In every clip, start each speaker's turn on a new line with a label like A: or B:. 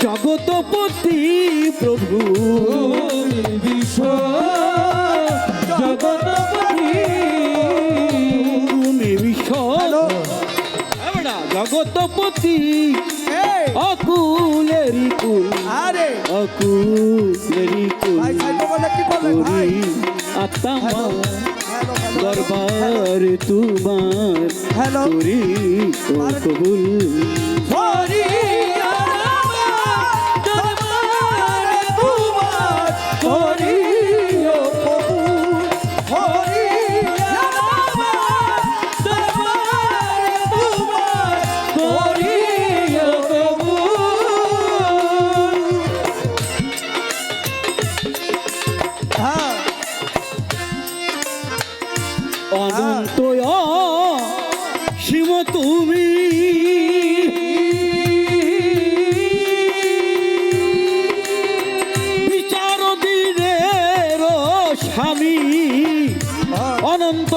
A: জগৎপতি প্রভু
B: বিশ্ব জগৎপতি
A: তুমি বিশ্ব জগৎপতি অকুলেরি কুল
B: আরে
A: অকুলেরি কুল
B: ভাই সাইডে বলে কি বলে ভাই
A: আত্মা
B: হ্যালো
A: দরবার তোমার
B: হ্যালো
A: করি কবুল
B: হরি
A: অনন্ত শিব তুমি বিচার দিনের স্বামী অনন্ত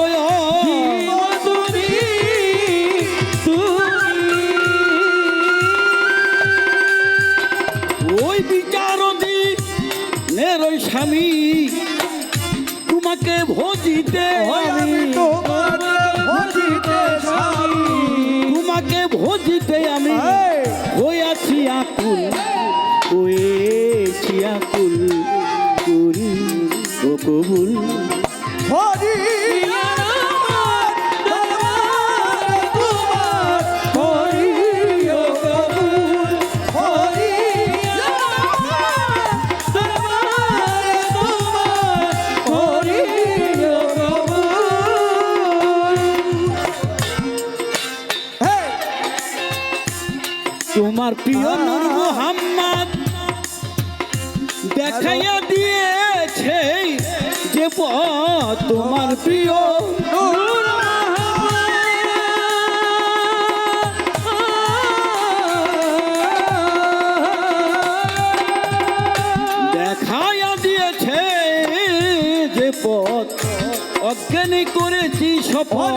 A: ওই বিচার দিনের স্বামী তোমাকে ভজিতে তোমাকে ভজিতে আমি হইয়াছি আকুল হয়েছি আকুল করি ও কবুল তোমার প্রিয় নূর মুহাম্মদ দেখাইয়া দিয়েছে যে পথ তোমার প্রিয় দেখাইয়া দিয়েছে যে পথ অজ্ঞানী করেছি শপথ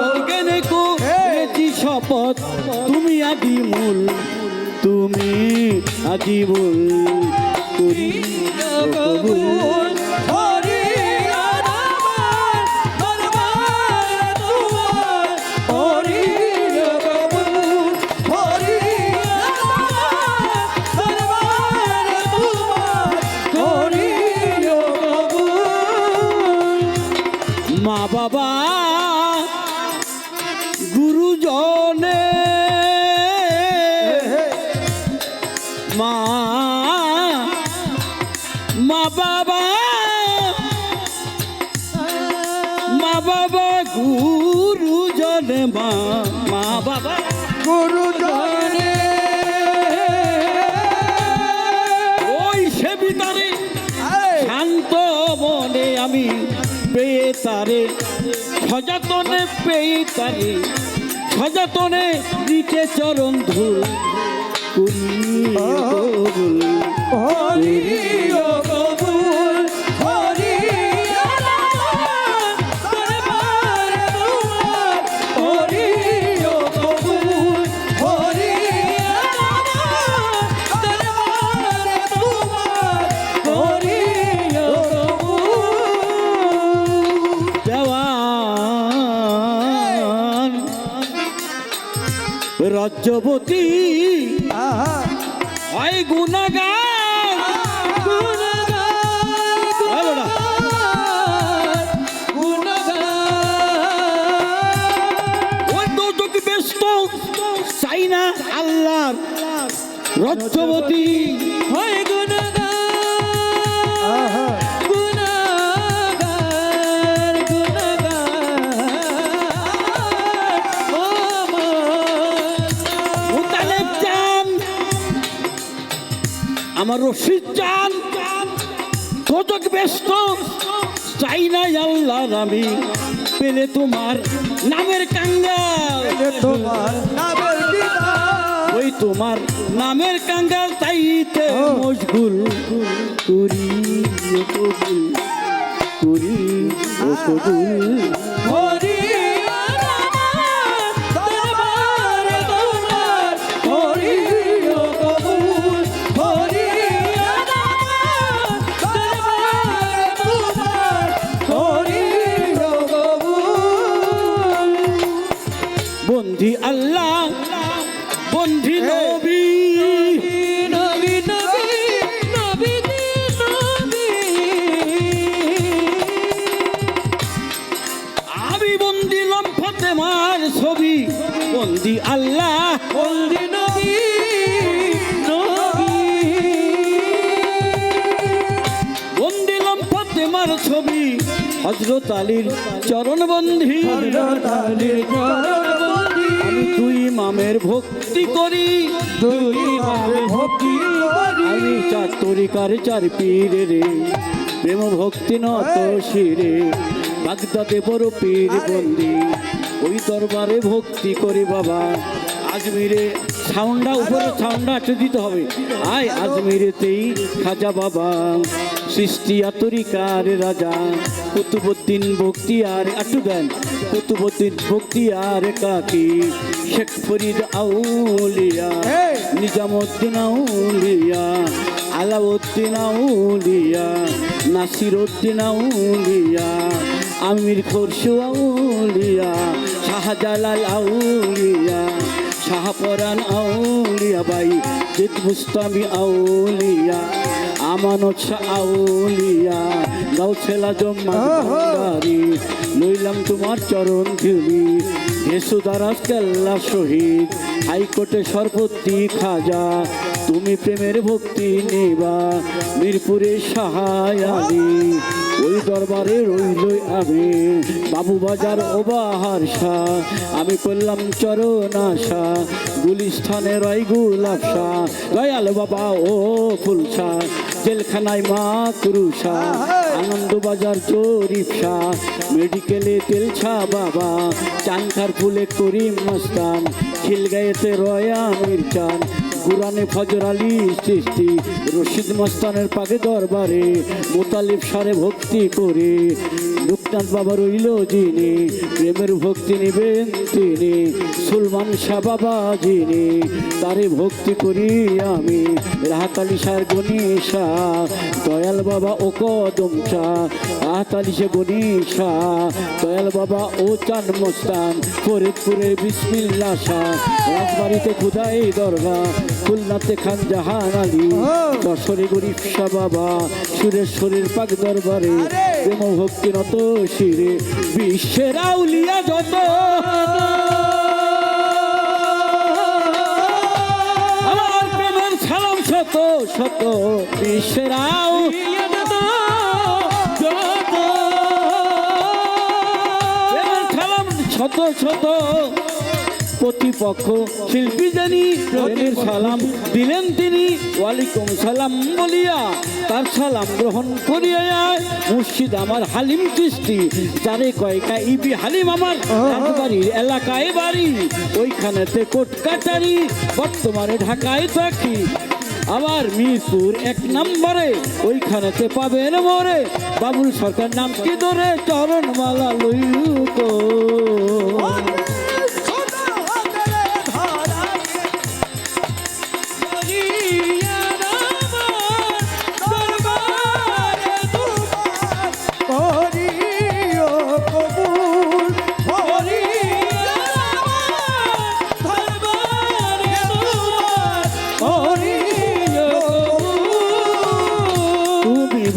A: অজ্ঞানী করেছি শপথ তুমি আদি মূল তুমি আদি মূল করি কবুল মা বাবা গুরুজনে মা বাবা গুরুজনে মা বাবা
B: গুরুজনে
A: ওই সে ভিতরে শান্ত মনে আমি পেয়ে তারে সযতনে পেয়ে তারে সযতনে দিতে চরণ ধুল কবুল
B: হরি ও কবুল হরি দরবার তোমার হরি ও কবুল হরি দরবার তোমার হরি ও কবুল
A: দেওয়ান রাজ্যবতী হয় গুণগান ব্যস্ত চাই না আল্লাহ রাজ্যবতী
B: হয়
A: আমার রশিদ চান তোজক ব্যস্ত চাই না আল্লাহর আমি পেলে তোমার নামের কাঙ্গাল,
B: তোমার নামের দিদার
A: ওই তোমার নামের কাঙ্গাল চাইতে মশগুল করি ও কবুল, করি ও কবুল।
B: হরি আমার দরবারে তোমার হরি ও কবুল, হরি আমার দরবারে তোমার হরি ও কবুল।
A: বন্ধি আল্লাহ বন্ধি নবী,
B: নবী নবী নবী নবী
A: আমি বন্দিলাম ফাতেমার ছবি, বন্দি আল্লাহ
B: বলদি নবী নবী
A: বন্দিলাম ফাতেমার ছবি, হযরত আলীর চরণ বন্ধি।
B: হযরতালির চরণবন্দি
A: আমি দুই ইমামের ভক্তি করি,
B: দুই ভাবে ভক্তি করি
A: আমি চার তরিকার চার পীরে রে, প্রেম ভক্তি নত শিরে, বাগদাদে বড় পীর বন্দি, ওই দরবারে ভক্তি করি বাবা। আজমিরে সাউন্ডা উপরে সাউন্ডা একটু দিতে হবে। আয় আজমিরেতেই খাজা বাবা, সৃষ্টিয়া তরিকার রাজা, কুতুবুদ্দিন বখতিয়ার একটু দেন, কুতুবুদ্দিন বখতিয়ার কাকি, শেখ ফরিদ আউলিয়া, নিজামুদ্দিন আউলিয়া, আলাউদ্দিন আউলিয়া, নাসিরউদ্দিন আউলিয়া, আমির খসরু আউলিয়া, শাহজালাল আউলিয়া, শাহপরান আউলিয়া বাই, জিদ মুস্তামি আউলিয়া, আমানত শাহ আউলিয়া, গাউসুল আজম মাঝভান্ডারি, লইলাম তোমার চরণ ধুলি, ঘেসুদারাজ কেল্লা শহীদ, হাইকোর্টে সর্বত্রি খাজা, তুমি প্রেমের ভক্তি নেবা, মিরপুরে সাহায় আলী, ওই দরবারে রইলই আমি, বাবু বাজার ওবাহার শাহ, আমি করলাম চরণ আশা, গুলিস্থানে রয় গুলাব শাহ, দয়াল বাবা ও ফুলশা, জেলখানায় মা কুরুষা, আনন্দবাজার জরিফ শাহ, মেডিকেলে তেলছা বাবা, চানখার ফুলে করিম মস্তান, খিলগাঁয়েতে রয়া মির্জান, কুরানে ফজর আলী সৃষ্টি, রশিদ মস্তানের পাকে দরবারে, মোতালিব সারে ভক্তি করে, লোকনাথ বাবা রইল যিনি, প্রেমের ভক্তি নিবেন তিনি, সুলমান শাহ বাবা যিনি, তারে ভক্তি করি আমি, রাহাত আলী শাহ গণিসা, দয়াল বাবা ও কদম শাহ, রাহাত আলী শাহ গণিসা, দয়াল বাবা ও চান মস্তান, ফরিদপুরের বিসমিল্লা শাহ, রাজবাড়িতে খুদাই দরবার, খুলনাতে খান জাহান আলী, দশরে গরিব শাহ বাবা, সুরেশ্বরের পাক দরবারে, প্রেম ভক্তি নত শিরে, বিশ্বের আউলিয়া যত, আমার প্রেমের সালাম শত শত, বিশ্বের প্রেমের সালাম শত শত, প্রতিপক্ষ শিল্পী জানি প্রেমের সালাম দিলেন তিনি, ওয়ালাইকুম সালাম বলিয়া তার সালাম গ্রহণ করিয়া যায়, মুর্শিদ আমার হালিম চিস্তি, যারে কয়কা ইবি হালিম আমার রাজবাড়ির এলাকায় বাড়ি, ওইখানেতে কোট কাটারি, বর্তমানে ঢাকায় থাকি, আবার মিরপুর ১ নম্বরে, ওইখানেতে পাবেন মোরে, বাবুল সরকার নাম কি ধরে চরণমালা লইক।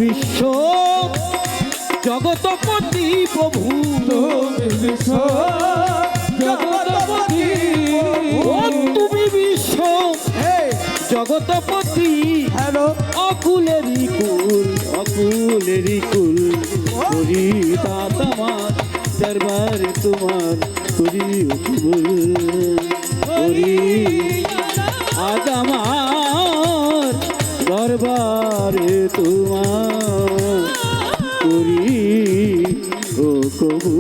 A: বিশ্ব জগতপতি প্রভু,
B: জগৎপতি
A: ও তুমি বিশ্ব জগতপতি,
B: হ্যালো
A: অকুলেরই কুল, অকুলেরই কুল, করি তামার দরবারে তোমার, করি কুল, করি আজ আমার দরবারে তোমার, করি ও কবু